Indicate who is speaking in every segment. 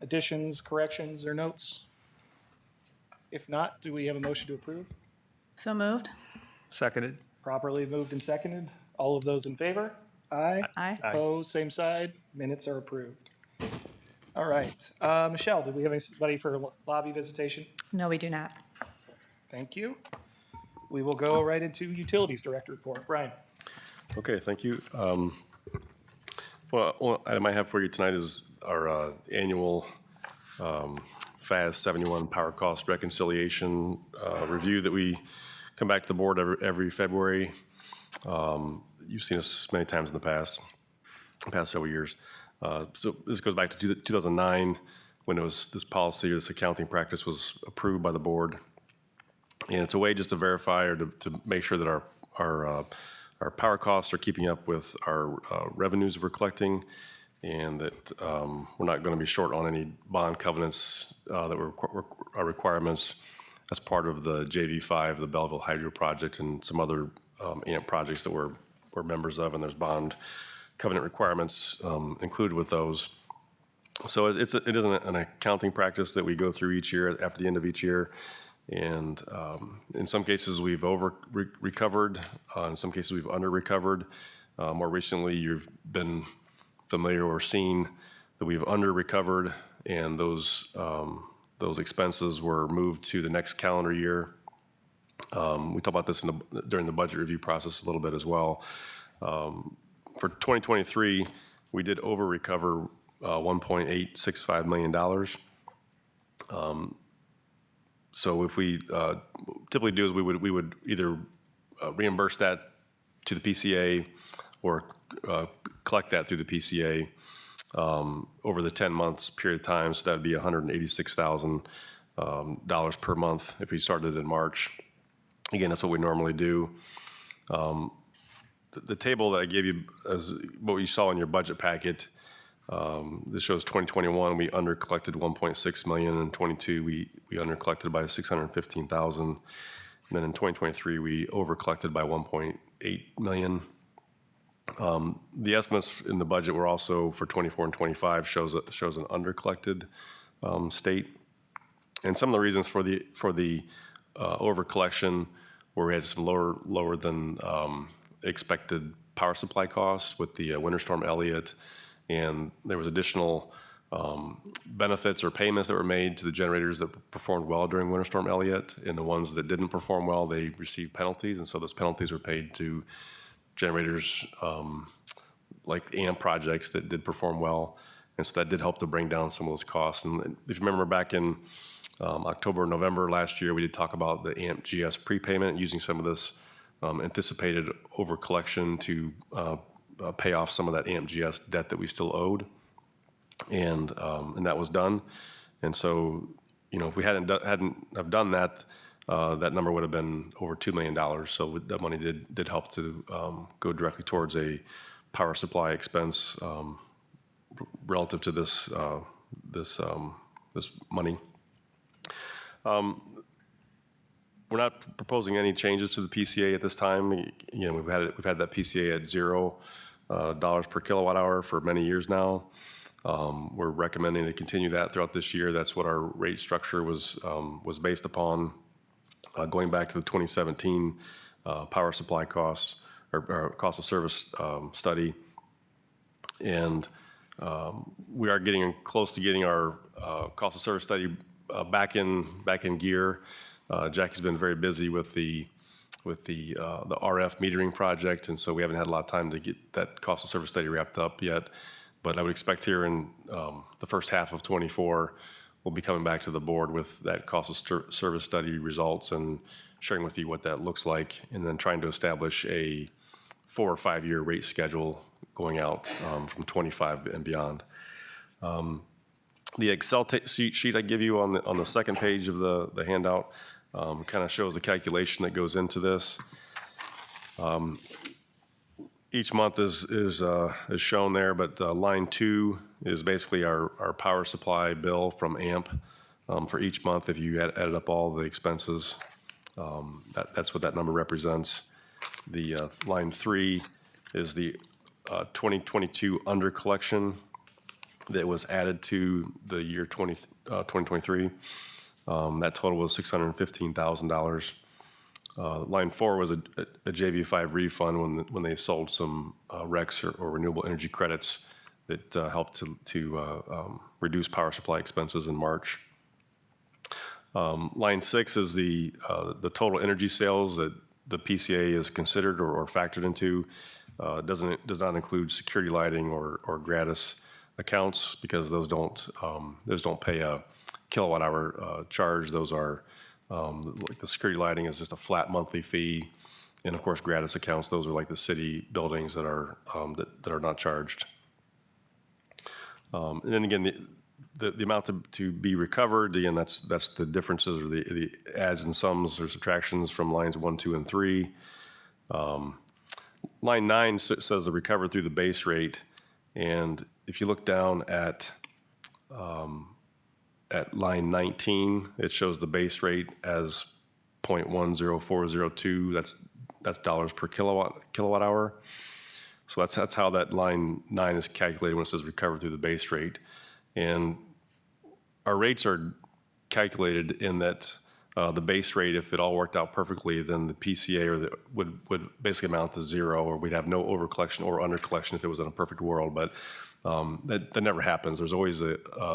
Speaker 1: additions, corrections, or notes? If not, do we have a motion to approve?
Speaker 2: So moved.
Speaker 3: Seconded.
Speaker 1: Properly moved and seconded. All of those in favor? Aye.
Speaker 2: Aye.
Speaker 3: Aye.
Speaker 1: Opposed, same side. Minutes are approved. All right. Michelle, did we have anybody for lobby visitation?
Speaker 4: No, we do not.
Speaker 1: Thank you. We will go right into Utilities Director report. Brian?
Speaker 5: Okay, thank you. Well, one item I have for you tonight is our annual FAS 71 power cost reconciliation review that we come back to the board every February. You've seen us many times in the past several years. So this goes back to 2009 when it was this policy or this accounting practice was approved by the board. And it's a way just to verify or to make sure that our power costs are keeping up with our revenues we're collecting, and that we're not going to be short on any bond covenants that are requirements as part of the JV5, the Belleville Hydro Project, and some other AMP projects that we're members of, and there's bond covenant requirements included with those. So it is an accounting practice that we go through each year after the end of each year. And in some cases, we've recovered. In some cases, we've under-recovered. More recently, you've been familiar or seen that we've under-recovered, and those expenses were moved to the next calendar year. We talked about this during the budget review process a little bit as well. For 2023, we did over-recover $1.865 million. So if we typically do is we would either reimburse that to the PCA or collect that through the PCA over the 10 months period of time. So that would be $186,000 per month if we started in March. Again, that's what we normally do. The table that I gave you is what you saw in your budget packet. This shows 2021, we under-collected $1.6 million. In 22, we under-collected by $615,000. And then in 2023, we over-collected by $1.8 million. The estimates in the budget were also for 24 and 25 shows an under-collected state. And some of the reasons for the over-collection where we had some lower than expected power supply costs with the Winter Storm Elliott. And there was additional benefits or payments that were made to the generators that performed well during Winter Storm Elliott. And the ones that didn't perform well, they received penalties. And so those penalties were paid to generators like AMP projects that did perform well. And so that did help to bring down some of those costs. And if you remember back in October, November last year, we did talk about the AMP GS prepayment, using some of this anticipated over collection to pay off some of that AMP GS debt that we still owed, and that was done. And so, if we hadn't have done that, that number would have been over $2 million. So that money did help to go directly towards a power supply expense relative to this money. We're not proposing any changes to the PCA at this time. We've had that PCA at $0 per kilowatt hour for many years now. We're recommending to continue that throughout this year. That's what our rate structure was based upon, going back to the 2017 power supply costs or cost of service study. And we are getting close to getting our cost of service study back in gear. Jackie's been very busy with the RF metering project, and so we haven't had a lot of time to get that cost of service study wrapped up yet. But I would expect here in the first half of 24, we'll be coming back to the board with that cost of service study results and sharing with you what that looks like, and then trying to establish a 4 or 5 year rate schedule going out from 25 and beyond. The Excel sheet I give you on the second page of the handout kind of shows the calculation that goes into this. Each month is shown there, but line 2 is basically our power supply bill from AMP for each month. If you added up all the expenses, that's what that number represents. The line 3 is the 2022 under collection. that was added to the year 2023. That total was $615,000. Line 4 was a JV5 refund when they sold some RECs or renewable energy credits that helped to reduce power supply expenses in March. Line 6 is the total energy sales that the PCA is considered or factored into. Does not include security lighting or gratis accounts because those don't pay a kilowatt hour charge. Those are like the security lighting is just a flat monthly fee, and of course gratis accounts. Those are like the city buildings that are not charged. And then again, the amount to be recovered, again, that's the differences or the adds and sums or subtractions from lines 1, 2, and 3. Line 9 says the recovered through the base rate, and if you look down at line 19, it shows the base rate as 0.10402. That's dollars per kilowatt hour. So that's how that line 9 is calculated when it says recovered through the base rate. And our rates are calculated in that the base rate, if it all worked out perfectly, then the PCA would basically amount to zero, or we'd have no overcollection or undercollection if it was in a perfect world. But that never happens. There's always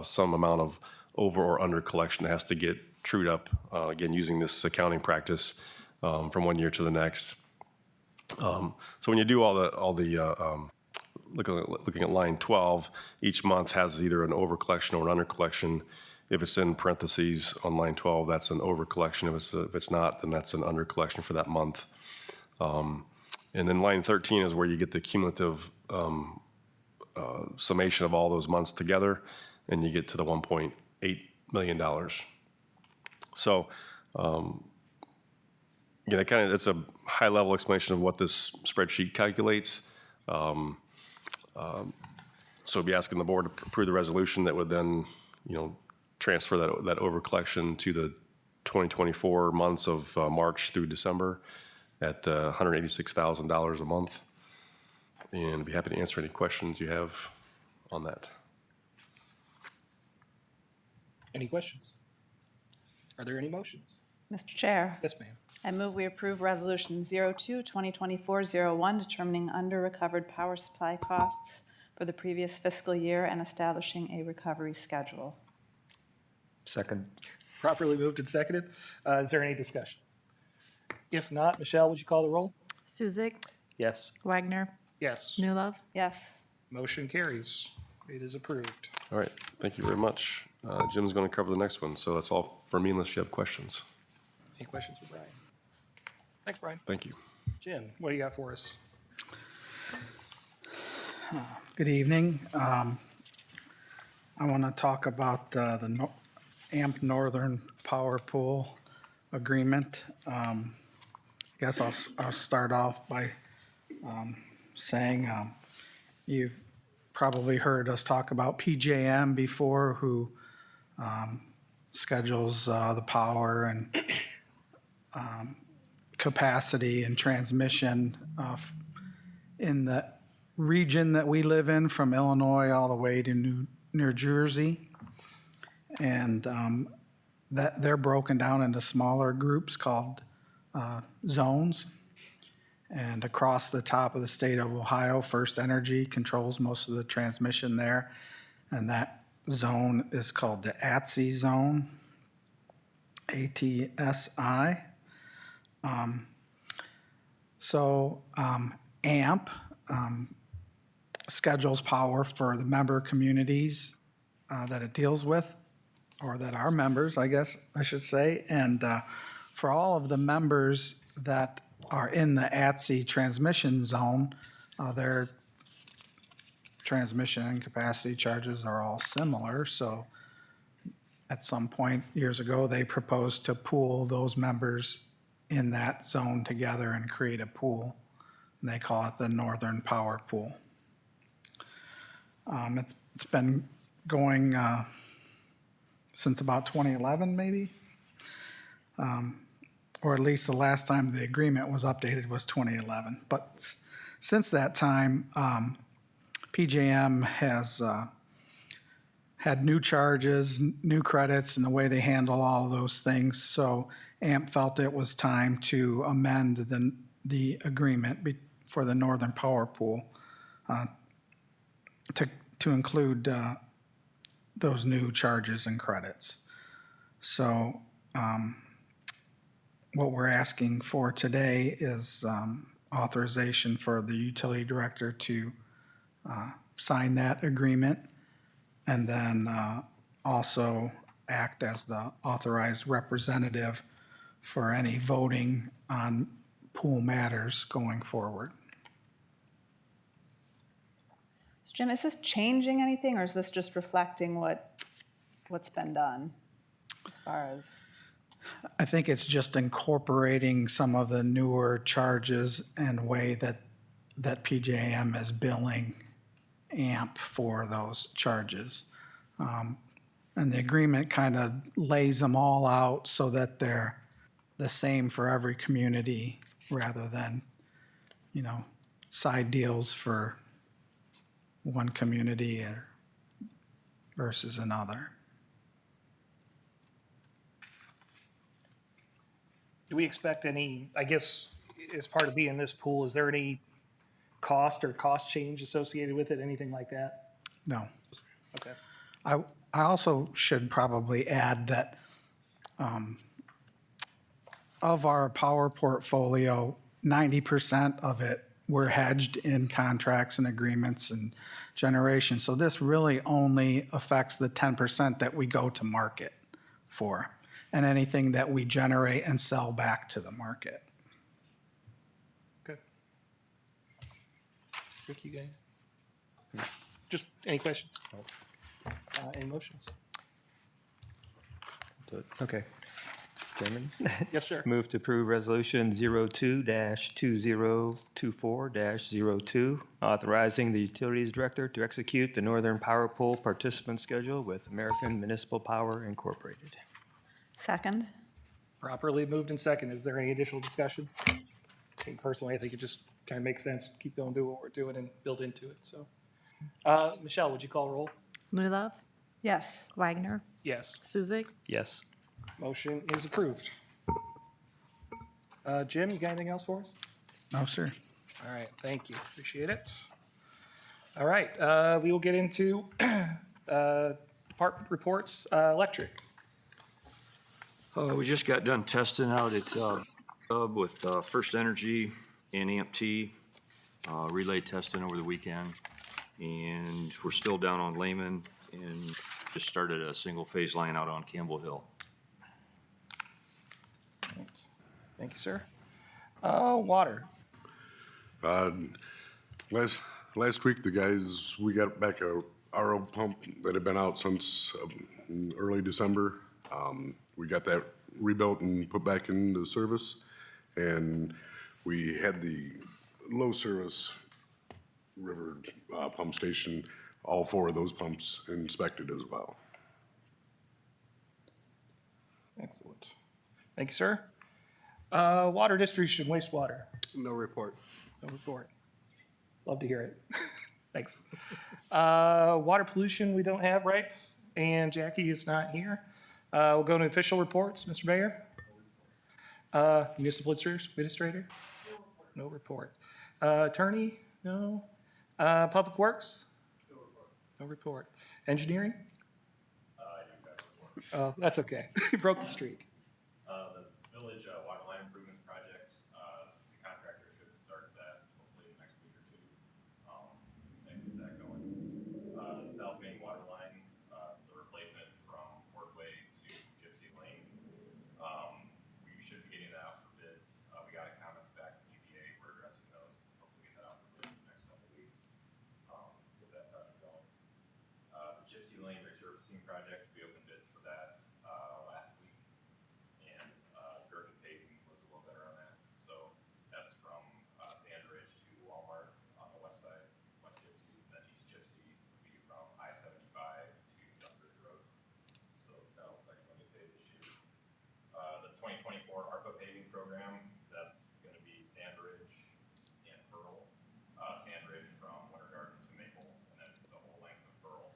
Speaker 5: some amount of over or under collection that has to get trued up, again, using this accounting practice from one year to the next. So when you do looking at line 12, each month has either an over collection or an under collection. If it's in parentheses on line 12, that's an over collection. If it's not, then that's an under collection for that month. And then line 13 is where you get the cumulative summation of all those months together, and you get to the $1.8 million. So again, it's a high-level explanation of what this spreadsheet calculates. So be asking the board to approve the resolution that would then, transfer that over collection to the 2024 months of March through December at $186,000 a month. And I'd be happy to answer any questions you have on that.
Speaker 1: Any questions? Are there any motions?
Speaker 2: Mr. Chair,
Speaker 1: Yes, ma'am.
Speaker 2: I move we approve Resolution 02-2024-01, determining under-recovered power supply costs for the previous fiscal year and establishing a recovery schedule.
Speaker 3: Second.
Speaker 1: Properly moved and seconded. Is there any discussion? If not, Michelle, would you call the roll?
Speaker 4: Suzik,
Speaker 3: Yes.
Speaker 4: Wagner,
Speaker 1: Yes.
Speaker 4: Newlove.
Speaker 2: Yes.
Speaker 1: Motion carries. It is approved.
Speaker 5: All right, thank you very much. Jim's going to cover the next one, so that's all for me unless you have questions.
Speaker 1: Any questions for Brian? Thanks, Brian.
Speaker 5: Thank you.
Speaker 1: Jim, what do you got for us?
Speaker 6: Good evening. I want to talk about the AMP Northern Power Pool Agreement. I guess I'll start off by saying you've probably heard us talk about PJM before, who schedules the power and capacity and transmission in the region that we live in, from Illinois all the way to New Jersey. And that they're broken down into smaller groups called zones. And across the top of the state of Ohio, First Energy controls most of the transmission there. And that zone is called the ATSI zone, ATSI. AMP schedules power for the member communities that it deals with, or that are members, I guess I should say. And for all of the members that are in the ATSI transmission zone, their transmission and capacity charges are all similar. So at some point years ago, they proposed to pool those members in that zone together and create a pool. And they call it the Northern Power Pool. It's been going since about 2011, maybe. Or at least the last time the agreement was updated was 2011. But since that time, PJM has had new charges, new credits, and the way they handle all of those things. So AMP felt it was time to amend the agreement for the Northern Power Pool to include those new charges and credits. So what we're asking for today is authorization for the utility director to sign that agreement and then also act as the authorized representative for any voting on pool matters going forward.
Speaker 2: So Jim, is this changing anything, or is this just reflecting what's been done as far as?
Speaker 6: I think it's just incorporating some of the newer charges and way that PJM is billing AMP for those charges. And the agreement kind of lays them all out so that they're the same for every community rather than, side deals for one community versus another.
Speaker 1: Do we expect any, I guess, as part of being this pool, is there any cost or cost change associated with it, anything like that?
Speaker 6: No.
Speaker 1: Okay.
Speaker 6: I also should probably add that of our power portfolio, 90% of it we're hedged in contracts and agreements and generation. So this really only affects the 10% that we go to market for and anything that we generate and sell back to the market.
Speaker 1: Okay. Rick, you got just any questions? Any motions?
Speaker 3: Okay. Chairman,
Speaker 1: Yes, sir.
Speaker 3: move to approve Resolution 02-2024-02, authorizing the Utilities Director to execute the Northern Power Pool participant schedule with American Municipal Power Incorporated.
Speaker 2: Second?
Speaker 1: Properly moved and seconded. Is there any additional discussion? Personally, I think it just kind of makes sense. Keep going, do what we're doing and build into it. So, Michelle, would you call roll?
Speaker 4: Lulov,
Speaker 2: Yes.
Speaker 4: Wagner,
Speaker 1: Yes.
Speaker 4: Suzik,
Speaker 3: Yes.
Speaker 1: Motion is approved. Jim, you got anything else for us?
Speaker 6: No, sir.
Speaker 1: All right, thank you. Appreciate it. All right, we will get into department reports. Electric.
Speaker 7: We just got done testing out at Hub with First Energy and AMP-T, relay testing over the weekend. And we're still down on Lehman and just started a single phase line out on Campbell Hill.
Speaker 1: Thank you, sir. Water.
Speaker 8: Last week, the guys, we got back a RO pump that had been out since early December. We got that rebuilt and put back into service. And we had the low service river pump station, all four of those pumps inspected as well.
Speaker 1: Excellent. Thank you, sir. Water distribution, wastewater.
Speaker 8: No report.
Speaker 1: No report. Love to hear it. Thanks. Water pollution, we don't have, right? And Jackie is not here. We'll go to official reports. Mr. Mayor? Municipal administrator? No report. Attorney? No. Public Works? No report. Engineering? Oh, that's okay. You broke the streak.
Speaker 9: The village water line improvements project, the contractor should start that hopefully the next week or two, and get that going. The South Main water line, it's a replacement from Portway to Gypsy Lane. We should be getting that out for bid. We got comments back from EPA, we're addressing those, hopefully get that out for bid in the next couple of weeks, get that project going. The Gypsy Lane resurfacing project, we opened bids for that last week, and Gerken paving was a little better on that. So that's from Sand Ridge to Walmart on the west side, West Gypsy, and then East Gypsy would be from I-75 to Youngridge Road. So that'll section will get paved this year. The 2024 ARPA paving program, that's going to be Sand Ridge and Pearl. Sand Ridge from Winter Garden to Maple, and then the whole length of Pearl.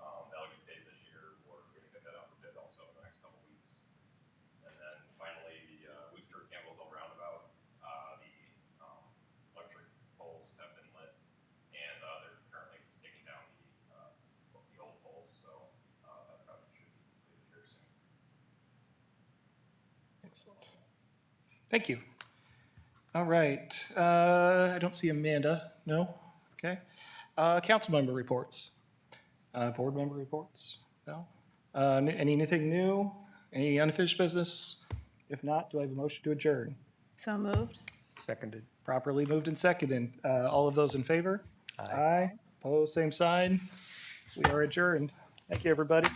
Speaker 9: That'll get paved
Speaker 1: Excellent. Thank you. All right, I don't see Amanda, no? Okay. Council member reports. Board member reports, no? Anything new? Any unfinished business? If not, do I have a motion to adjourn?
Speaker 2: So moved.
Speaker 3: Seconded.
Speaker 1: Properly moved and seconded. All of those in favor? Aye. Opposed, same sign. We are adjourned. Thank you, everybody.